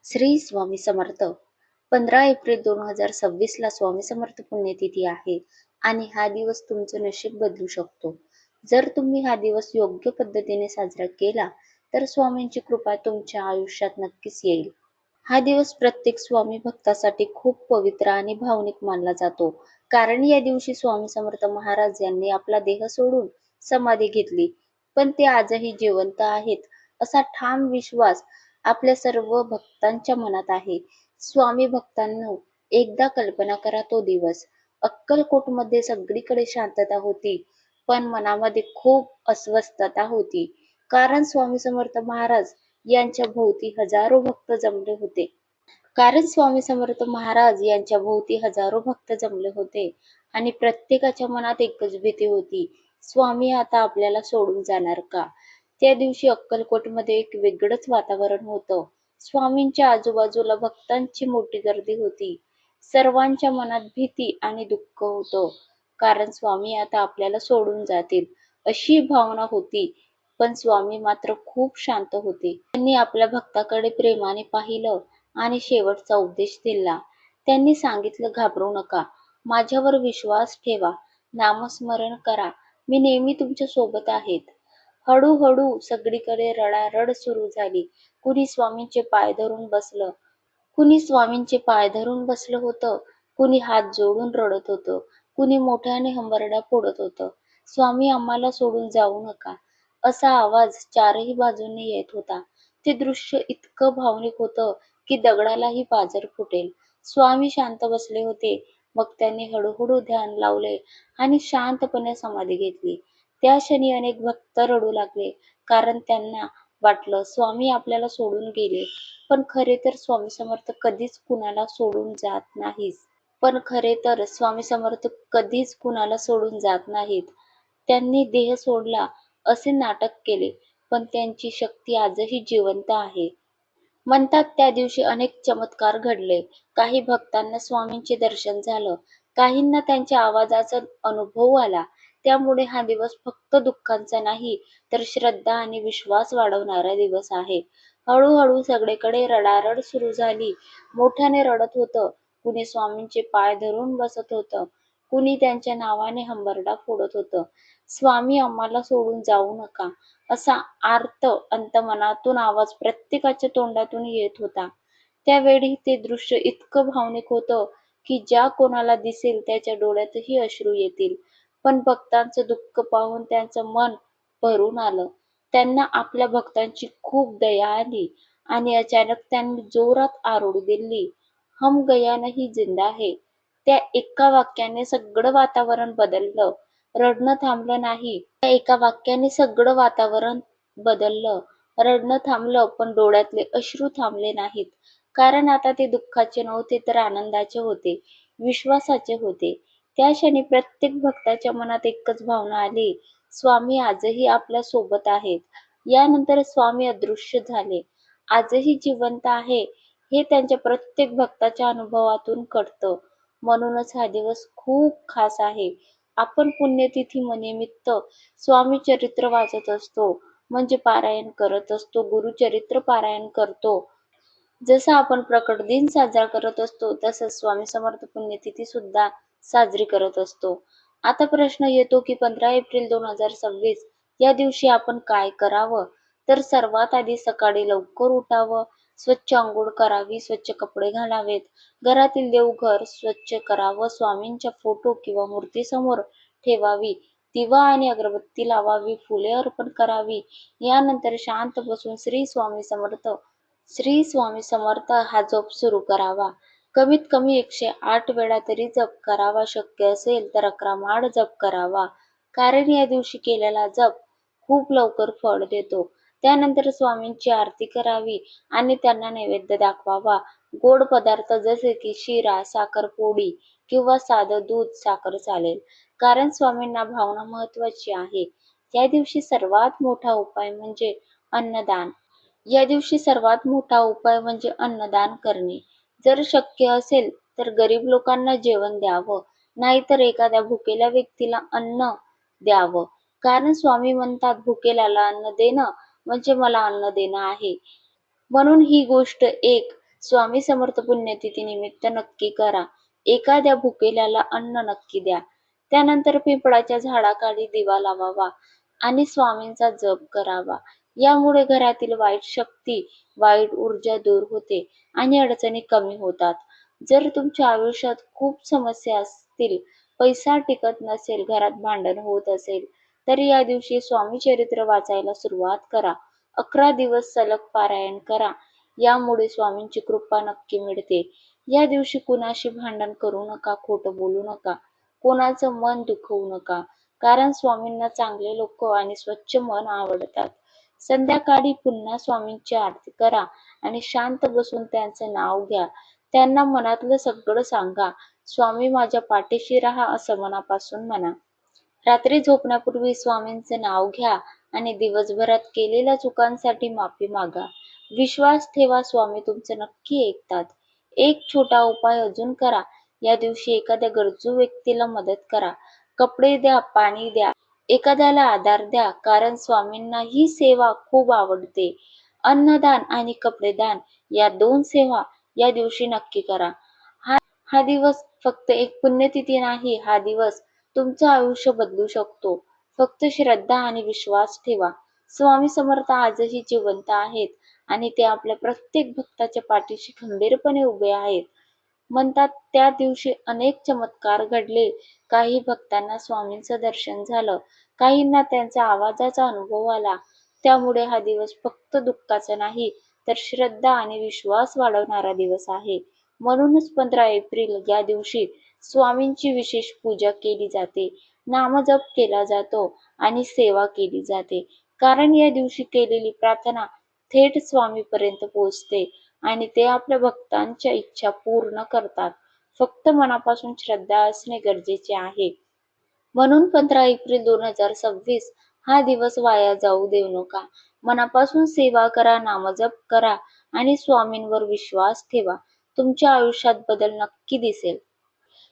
Shri Swami Samarth. 15 April 2026 ला स्वामी समर्थ पुण्यतिथी आहे आणि हा दिवस तुमचं नशीब बदलू शकतो. जर तुम्ही हा दिवस योग्य पद्धतीने साजरा केला तर स्वामींची कृपा तुमच्या आयुष्यात नक्कीच येईल. हा दिवस प्रत्येक स्वामी भक्तासाठी खूप पवित्र आणि भावनिक मानला जातो. कारण या दिवशी स्वामी समर्थ महाराज यांनी आपला देह सोडून समाधी घेतली, पण ते आजही जिवंत आहेत असा ठाम विश्वास आपल्या सर्व भक्तांच्या मनात आहे. स्वामी भक्तांनो, एकदा कल्पना करा तो दिवस. अक्कलकोटमध्ये सगळीकडे शांतता होती, पण मनामध्ये खूप अस्वस्थता होती. कारण स्वामी समर्थ महाराज यांच्या भोवती हजारो भक्त जमले होते. आणि प्रत्येकाच्या मनात एकच भीती होती. स्वामी आता आपल्याला सोडून जाणार का? त्या दिवशी अक्कलकोटमध्ये एक वेगळंच वातावरण होतं. स्वामींच्या आजूबाजूला भक्तांची मोठी गर्दी होती. सर्वांच्या मनात भीती आणि दुःख होतं. कारण स्वामी आता आपल्याला सोडून जातील अशी भावना होती. पण स्वामी मात्र खूप शांत होते. त्यांनी आपल्या भक्ताकडे प्रेमाने पाहिलं आणि शेवटचा उपदेश दिला. त्यांनी सांगितलं, घाबरू नका, माझ्यावर विश्वास ठेवा, नामस्मरण करा, मी नेहमी तुमच्या सोबत आहेत. हळूहळू सगळीकडे रडारड सुरू झाली. कुणी स्वामींचे पाय धरून बसलं होतं, कुणी हात जोडून रडत होतं, कुणी मोठ्याने हंबरड्या फोडत होतं. स्वामी, आम्हाला सोडून जाऊ नका, असा आवाज चारही बाजूंनी येत होता. ते दृश्य इतकं भावनिक होतं की दगडालाही पाझर फुटेल. स्वामी शांत बसले होते. मग त्यांनी हळूहळू ध्यान लावले आणि शांतपणे समाधी घेतली. त्या क्षणी अनेक भक्त रडू लागले, कारण त्यांना वाटलं स्वामी आपल्याला सोडून गेले. पण खरे तर स्वामी समर्थ कधीच कुणाला सोडून जात नाहीत. त्यांनी देह सोडला असे नाटक केले, पण त्यांची शक्ती आजही जिवंत आहे. म्हणतात त्या दिवशी अनेक चमत्कार घडले. काही भक्तांना स्वामींचे दर्शन झालं, काहींना त्यांच्या आवाजाचा अनुभव आला. त्यामुळे हा दिवस फक्त दुःखांचा नाही, तर श्रद्धा आणि विश्वास वाढवणारा दिवस आहे. हळूहळू सगळीकडे रडारड सुरू झाली. मोठ्याने रडत होतं, कुणी स्वामींचे पाय धरून बसत होतं, कुणी त्यांच्या नावाने हंबरडा फोडत होतं. स्वामी, आम्हाला सोडून जाऊ नका, असा आर्त अंतमनातून आवाज प्रत्येकाच्या तोंडातून येत होता. त्यावेळी ते दृश्य इतकं भावनिक होतं की ज्या कोणाला दिसेल त्याच्या डोळ्यातही अश्रू येतील. पण भक्तांचं दुःख पाहून त्यांचं मन भरून आलं. त्यांना आपल्या भक्तांची खूप दया आली आणि अचानक त्यांनी जोरात आरोळी दिली, हम गया नहीं जिंदा है. त्या एका वाक्याने सगळं वातावरण बदललं. रडणं थांबलं नाही. त्या एका वाक्याने सगळं वातावरण बदललं. रडणं थांबलं, पण डोळ्यातले अश्रू थांबले नाहीत. कारण आता ते दुःखाचे नव्हते, तर आनंदाचे होते, विश्वासाचे होते. त्या क्षणी प्रत्येक भक्ताच्या मनात एकच भावना आली, स्वामी आजही आपल्या सोबत आहेत. यानंतर स्वामी अदृश्य झाले, आजही जिवंत आहे, हे त्यांच्या प्रत्येक भक्ताच्या अनुभवातून कळतं. म्हणूनच हा दिवस खूप खास आहे. आपण पुण्यतिथी निमित्त स्वामी चरित्र वाचत असतो, म्हणजे पारायण करत असतो, गुरुचरित्र पारायण करतो. जसं आपण प्रकट दिन साजरा करत असतो, तसंच स्वामी समर्थ पुण्यतिथी सुद्धा साजरी करत असतो. आता प्रश्न येतो की 15 एप्रिल 2026 या दिवशी आपण काय करावं? तर सर्वात आधी सकाळी लवकर उठावं, स्वच्छ अंघोळ करावी, स्वच्छ कपडे घालावेत, घरातील देवघर स्वच्छ करावं, स्वामींच्या फोटो किंवा मूर्तीसमोर ठेवावी, दिवा आणि अगरबत्ती लावावी, फुले अर्पण करावी. यानंतर शांत बसून श्री स्वामी समर्थ हा जप सुरू करावा. कमीत कमी 108 वेळा तरी जप करावा. शक्य असेल तर 11 माळ जप करावा. कारण या दिवशी केलेला जप खूप लवकर फळ देतो. त्यानंतर स्वामींची आरती करावी आणि त्यांना नैवेद्य दाखवावा. गोड पदार्थ जसे की शिरा, साखरपोळी किंवा साधं दूध साखर चालेल. कारण स्वामींना भावना महत्वाची आहे. या दिवशी सर्वात मोठा उपाय म्हणजे अन्नदान करणे. जर शक्य असेल तर गरीब लोकांना जेवण द्यावं, नाहीतर एखाद्या भुकेल्या व्यक्तीला अन्न द्यावं. कारण स्वामी म्हणतात, भुकेल्याला अन्न देणं म्हणजे मला अन्न देणं आहे. म्हणून ही गोष्ट एक स्वामी समर्थ पुण्यतिथी निमित्त नक्की करा. एखाद्या भुकेल्याला अन्न नक्की द्या. त्यानंतर पिंपळाच्या झाडाखाली दिवा लावावा आणि स्वामींचा जप करावा. यामुळे घरातील वाईट शक्ती, वाईट ऊर्जा दूर होते आणि अडचणी कमी होतात. जर तुमच्या आयुष्यात खूप समस्या असतील, पैसा टिकत नसेल, घरात भांडण होत असेल, तर या दिवशी स्वामी चरित्र वाचायला सुरुवात करा. 11 दिवस सलग पारायण करा. यामुळे स्वामींची कृपा नक्की मिळते. या दिवशी कुणाशी भांडण करू नका, खोटं बोलू नका, कोणाचं मन दुखवू नका. कारण स्वामींना चांगले लोक आणि स्वच्छ मन आवडतात. संध्याकाळी पुन्हा स्वामींची आरती करा आणि शांत बसून त्यांचं नाव घ्या. त्यांना मनातलं सगळं सांगा. स्वामी माझ्या पाठीशी राहा असं मनापासून म्हणा. रात्री झोपण्यापूर्वी स्वामींचे नाव घ्या आणि दिवसभरात केलेल्या चुकांसाठी माफी मागा. विश्वास ठेवा, स्वामी तुमचं नक्की ऐकतात. एक छोटा उपाय अजून करा. या दिवशी एखाद्या गरजू व्यक्तीला मदत करा. कपडे द्या, पाणी द्या, एखाद्याला आधार द्या, कारण स्वामींना ही सेवा खूप आवडते. अन्नदान आणि कपडेदान या 2 सेवा या दिवशी नक्की करा. हा हा दिवस फक्त एक पुण्यतिथी नाही, हा दिवस तुमचं आयुष्य बदलू शकतो. फक्त श्रद्धा आणि विश्वास ठेवा. स्वामी समर्थ आजही जिवंत आहेत आणि ते आपल्या प्रत्येक भक्ताच्या पाठीशी खंबीरपणे उभे आहेत. म्हणतात त्या दिवशी अनेक चमत्कार घडले. काही भक्तांना स्वामींचं दर्शन झालं, काहींना त्यांच्या आवाजाचा अनुभव आला. त्यामुळे हा दिवस फक्त दुःखाचा नाही, तर श्रद्धा आणि विश्वास वाढवणारा दिवस आहे. म्हणूनच 15 एप्रिल या दिवशी स्वामींची विशेष पूजा केली जाते, नामजप केला जातो आणि सेवा केली जाते. कारण या दिवशी केलेली प्रार्थना थेट स्वामीपर्यंत पोहोचते आणि ते आपल्या भक्तांच्या इच्छा पूर्ण करतात. फक्त मनापासून श्रद्धा असणे गरजेचे आहे. म्हणून 15 एप्रिल 2026 हा दिवस वाया जाऊ देऊ नका. मनापासून सेवा करा, नामजप करा आणि स्वामींवर विश्वास ठेवा. तुमच्या आयुष्यात बदल नक्की दिसेल.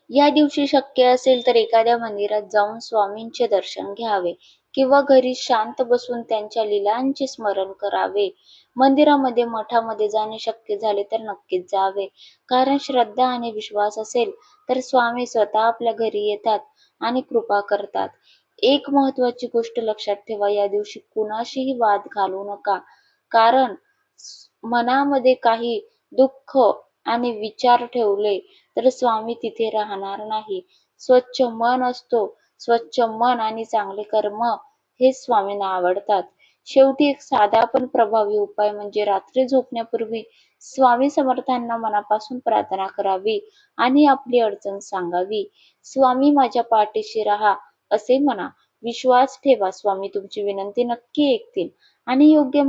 या दिवशी शक्य असेल तर एखाद्या मंदिरात जाऊन स्वामींचे दर्शन घ्यावे किंवा घरी शांत बसून त्यांच्या लीलांचे स्मरण करावे. मंदिरामध्ये, मठामध्ये जाणे शक्य झाले तर नक्कीच जावे. कारण श्रद्धा आणि विश्वास असेल तर स्वामी स्वतः आपल्या घरी येतात आणि कृपा करतात. एक महत्वाची गोष्ट लक्षात ठेवा, या दिवशी कुणाशीही वाद घालू नका. कारण मनामध्ये काही दुःख आणि विचार ठेवले तर स्वामी तिथे राहणार नाही. स्वच्छ मन असतो. स्वच्छ मन आणि चांगले कर्म हे स्वामींना आवडतात. शेवटी एक साधा पण प्रभावी उपाय म्हणजे रात्री झोपण्यापूर्वी स्वामी समर्थांना मनापासून प्रार्थना करावी आणि आपली अडचण सांगावी. स्वामी माझ्या पाठीशी राहा असे म्हणा. विश्वास ठेवा, स्वामी तुमची विनंती नक्की ऐकतील आणि योग्य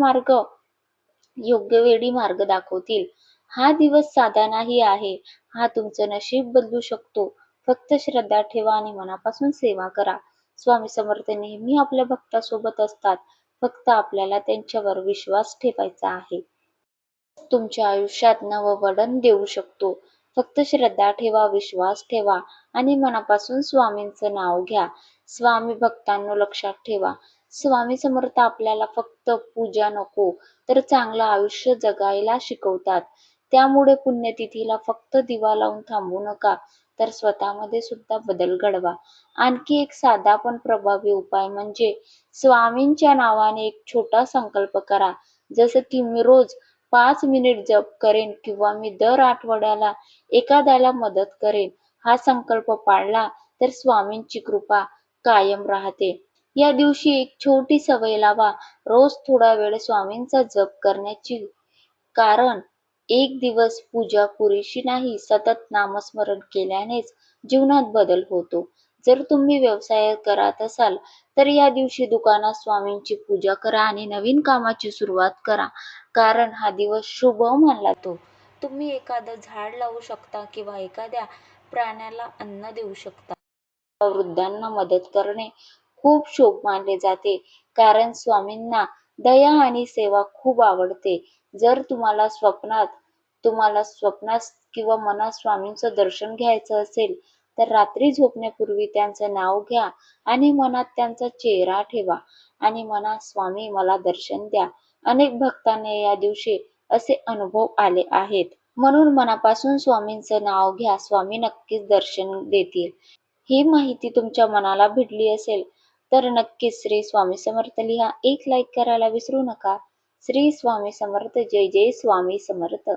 वेळी मार्ग दाखवतील. हा दिवस साधा नाही आहे, हा तुमचं नशीब बदलू शकतो. फक्त श्रद्धा ठेवा आणि मनापासून सेवा करा. स्वामी समर्थ नेहमी आपल्या भक्तासोबत असतात. फक्त आपल्याला त्यांच्यावर विश्वास ठेवायचा आहे. तुमच्या आयुष्यात नवं देऊ शकतो. फक्त श्रद्धा ठेवा, विश्वास ठेवा आणि मनापासून स्वामींचं नाव घ्या. स्वामी भक्तांनो लक्षात ठेवा, स्वामी समर्थ आपल्याला फक्त पूजा नको तर चांगलं आयुष्य जगायला शिकवतात. त्यामुळे पुण्यतिथीला फक्त दिवा लावून थांबू नका, तर स्वतःमध्ये सुद्धा बदल घडवा. आणखी एक साधा पण प्रभावी उपाय म्हणजे स्वामींच्या नावाने एक छोटा संकल्प करा. जसं की मी रोज 5 मिनिट जप करेन किंवा मी दर आठवड्याला एखाद्याला मदत करेन. हा संकल्प पाळला तर स्वामींची कृपा कायम राहते. या दिवशी एक छोटी सवय लावा, रोज थोडा वेळ स्वामींचा जप करण्याची. कारण एक दिवस पूजा पुरेशी नाही, सतत नामस्मरण केल्यानेच जीवनात बदल होतो. जर तुम्ही व्यवसाय करत असाल तर या दिवशी दुकानात स्वामींची पूजा करा आणि नवीन कामाची सुरुवात करा. कारण हा दिवस शुभ मानला जातो. तुम्ही एखादं झाड लावू शकता किंवा एखाद्या प्राण्याला अन्न देऊ शकता. वृद्धांना मदत करणे खूप शुभ मानले जाते. कारण स्वामींना दया आणि सेवा खूप आवडते. जर तुम्हाला स्वप्नात किंवा मनात स्वामींचं दर्शन घ्यायचं असेल तर रात्री झोपण्यापूर्वी त्यांचं नाव घ्या आणि मनात त्यांचा चेहरा ठेवा आणि मनात स्वामी मला दर्शन द्या. अनेक भक्तांना या दिवशी असे अनुभव आले आहेत. म्हणून मनापासून स्वामींचं नाव घ्या, स्वामी नक्कीच दर्शन देतील. ही माहिती तुमच्या मनाला भिडली असेल तर नक्कीच श्री स्वामी समर्थ लिहा. एक लाईक करायला विसरू नका. श्री स्वामी समर्थ. जय जय स्वामी समर्थ.